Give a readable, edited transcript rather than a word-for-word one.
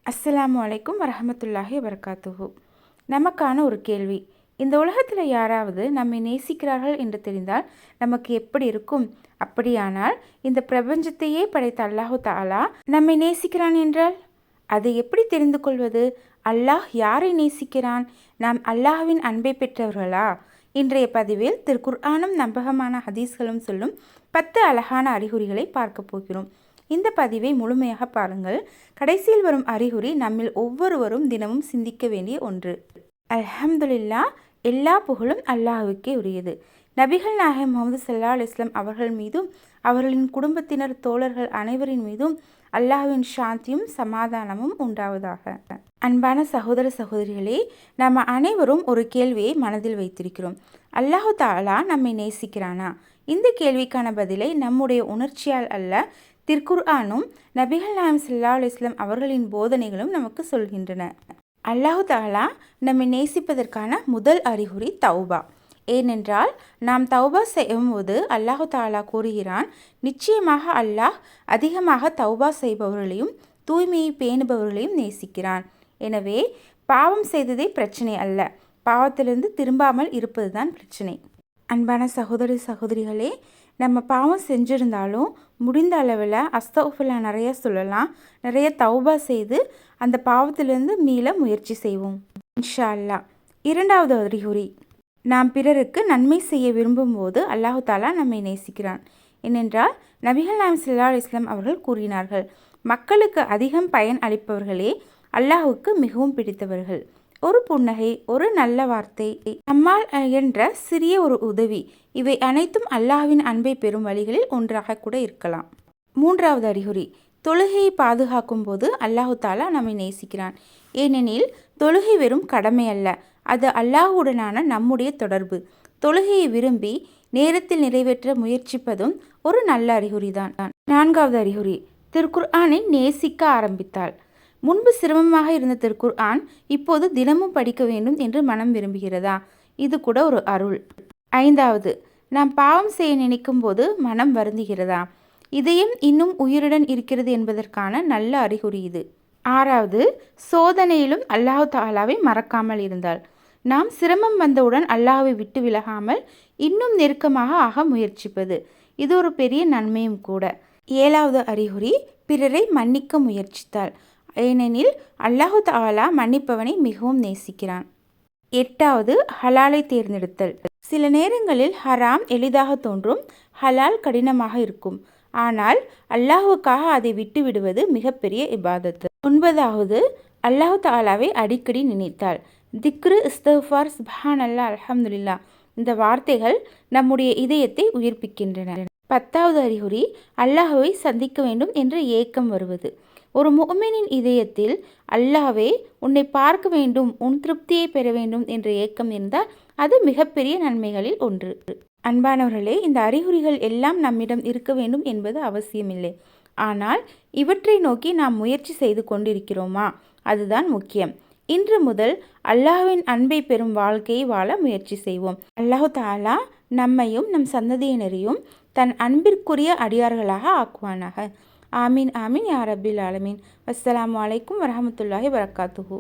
அஸ்ஸலாமு அலைக்கும் வரஹமத்துல்லாஹி வபரகாத்துஹு. நமக்கான ஒரு கேள்வி. இந்த உலகத்தில் யாராவது நம்மை நேசிக்கிறார்கள் என்று தெரிந்தால் நமக்கு எப்படி இருக்கும்? அப்படியானால் இந்த பிரபஞ்சத்தையே படைத்த அல்லாஹு தஆலா நம்மை நேசிக்கிறான் என்றால் அதை எப்படி தெரிந்து கொள்வது? அல்லாஹ் யாரை நேசிக்கிறான்? நாம் அல்லாஹ்வின் அன்பை பெற்றவர்களா? இன்றைய பதிவில் திருக்குர்ஆனும் நம்பகமான ஹதீஸ்களும் சொல்லும் 10 அழகான அறிகுறிகளை பார்க்க போகிறோம். இந்த பதிவை முழுமையாக பாருங்கள். கடைசியில் வரும் அறிகுறி நம்மில் ஒவ்வொருவரும் தினமும் சிந்திக்க வேண்டிய ஒன்று. அல்ஹம்துலில்லாஹ், எல்லா புகழும் அல்லாஹ்வுக்கே உரியது. நபிகள் நாயகம் முஹம்மது ஸல்லல்லாஹு அலைஹி வஸல்லம் அவர்கள் மீதும் அவர்களின் குடும்பத்தினர் தோழர்கள் அனைவரின் மீதும் அல்லாஹ்வின் சாந்தியும் சமாதானமும் உண்டாவதாக. அன்பான சகோதர சகோதரிகளே, நம்ம அனைவரும் ஒரு கேள்வியை மனதில் வைத்திருக்கிறோம். அல்லாஹு தஆலா நம்மை நேசிக்கிறானா? இந்த கேள்விக்கான பதிலை நம்முடைய உணர்ச்சியால் அல்ல, திருக்குர்ஆனும் நபிகள் நாயகம் ஸல்லல்லாஹு அலைஹி வஸல்லம் அவர்களின் போதனைகளும் நமக்கு சொல்கின்றன. அல்லாஹு தஆலா நம்மை நேசிப்பதற்கான முதல் அறிகுறி தௌபா. ஏனென்றால் நாம் தௌபா செய்யும்போது அல்லாஹு தஆலா கூறுகிறான், நிச்சயமாக அல்லாஹ் அதிகமாக தௌபா செய்பவர்களையும் தூய்மையை பேணுபவர்களையும் நேசிக்கிறான். எனவே பாவம் செய்ததே பிரச்சனை அல்ல, பாவத்திலிருந்து திரும்பாமல் இருப்பதுதான் பிரச்சனை. அன்பான சகோதரி சகோதரிகளே, நம்ம பாவம் செஞ்சுருந்தாலும் முடிந்த அளவில் அஸ்தக்ஃபிருல்லா நிறைய சொல்லலாம், நிறைய தௌபா செய்து அந்த பாவத்திலிருந்து மீள முயற்சி செய்வோம் இன்ஷா அல்லாஹ். இரண்டாவது அறிகுறி, நாம் பிறருக்கு நன்மை செய்ய விரும்பும் போது அல்லாஹு தஆலா நம்மை நேசிக்கிறான். ஏனென்றால் நபிகள் நாயகம் ஸல்லல்லாஹு அலைஹி வஸல்லம் அவர்கள் கூறினார்கள், மக்களுக்கு அதிகம் பயன் அளிப்பவர்களே அல்லாஹுக்கு மிகவும் பிடித்தவர்கள். ஒரு புன்னகை, ஒரு நல்ல வார்த்தை, நம்மால் என்ற சிறிய ஒரு உதவி, இவை அனைத்தும் அல்லாஹ்வின் அன்பை பெறும் வழிகளில் ஒன்றாக கூட இருக்கலாம். மூன்றாவது அறிகுறி, தொழுகையை பாதுகாக்கும் போது அல்லாஹு தஆலா நம்மை நேசிக்கிறான். ஏனெனில் தொழுகை வெறும் கடமை அல்ல, அது அல்லாஹுடனான நம்முடைய தொடர்பு. தொழுகையை விரும்பி நேரத்தில் நிறைவேற்ற முயற்சிப்பதும் ஒரு நல்ல அறிகுறிதான். நான்காவது அறிகுறி, திருக்குர்ஆனை நேசிக்க ஆரம்பித்தாள். முன்பு சிரமமாக இருந்த திருக்குர்ஆன் இப்போது தினமும் படிக்க வேண்டும் என்று மனம் விரும்புகிறதா? இது கூட ஒரு அருள். ஐந்தாவது, நாம் பாவம் செய்ய நினைக்கும் போது மனம் வருந்துகிறதா? இதயம் இன்னும் உயிருடன் இருக்கிறது என்பதற்கான நல்ல அறிகுறி இது. ஆறாவது, சோதனையிலும் அல்லாஹு தஆலாவை மறக்காமல் இருந்தால். நாம் சிரமம் வந்தவுடன் அல்லாஹ்வை விட்டு விலகாமல் இன்னும் நெருக்கமாக ஆக முயற்சிப்பது, இது ஒரு பெரிய நன்மையும் கூட. ஏழாவது அறிகுறி, பிறரை மன்னிக்க முயற்சித்தால். ஏனெனில் அல்லாஹு தஆலா மன்னிப்பவனை மிகவும் நேசிக்கிறான். எட்டாவது, ஹலாலை தேர்ந்தெடுத்தல். சில நேரங்களில் ஹராம் எளிதாக தோன்றும், ஹலால் கடினமாக இருக்கும். ஆனால் அல்லாஹுக்காக அதை விட்டு விடுவது மிகப்பெரிய இபாதத்து. ஒன்பதாவது, அல்லாஹு தஆலாவை அடிக்கடி நினைத்தால். திக்ரு, இஸ்திக்ஃபார், சுப்ஹானல்லாஹ், அல்ஹம்துலில்லாஹ், இந்த வார்த்தைகள் நம்முடைய இதயத்தை உயிர்ப்பிக்கின்றன. பத்தாவது அறிகுறி, அல்லாஹ்வை சந்திக்க வேண்டும் என்ற ஏக்கம் வருவது. ஒரு முஃமினின் இதயத்தில் அல்லாஹ்வே உன்னை பார்க்க வேண்டும், உன் திருப்தியை பெற வேண்டும் என்ற ஏக்கம் இருந்தால் அது மிகப்பெரிய நன்மைகளில் ஒன்று. அன்பானவர்களே, இந்த அறிகுறிகள் எல்லாம் நம்மிடம் இருக்க வேண்டும் என்பது அவசியமில்லை. ஆனால் இவற்றை நோக்கி நாம் முயற்சி செய்து கொண்டிருக்கிறோமா? அதுதான் முக்கியம். இன்று முதல் அல்லாஹ்வின் அன்பை பெறும் வாழ்க்கையை வாழ முயற்சி செய்வோம். அல்லாஹு தஆலா நம்மையும் நம் சந்ததியினரையும் தன் அன்பிற்குரிய அடியார்களாக ஆக்குவானாக. ஆமீன் ஆமீன் யா ரப்பில் ஆலமீன். அஸ்ஸலாமு அலைக்கும் வரஹமத்துல்லாஹி வபரகாத்துஹு.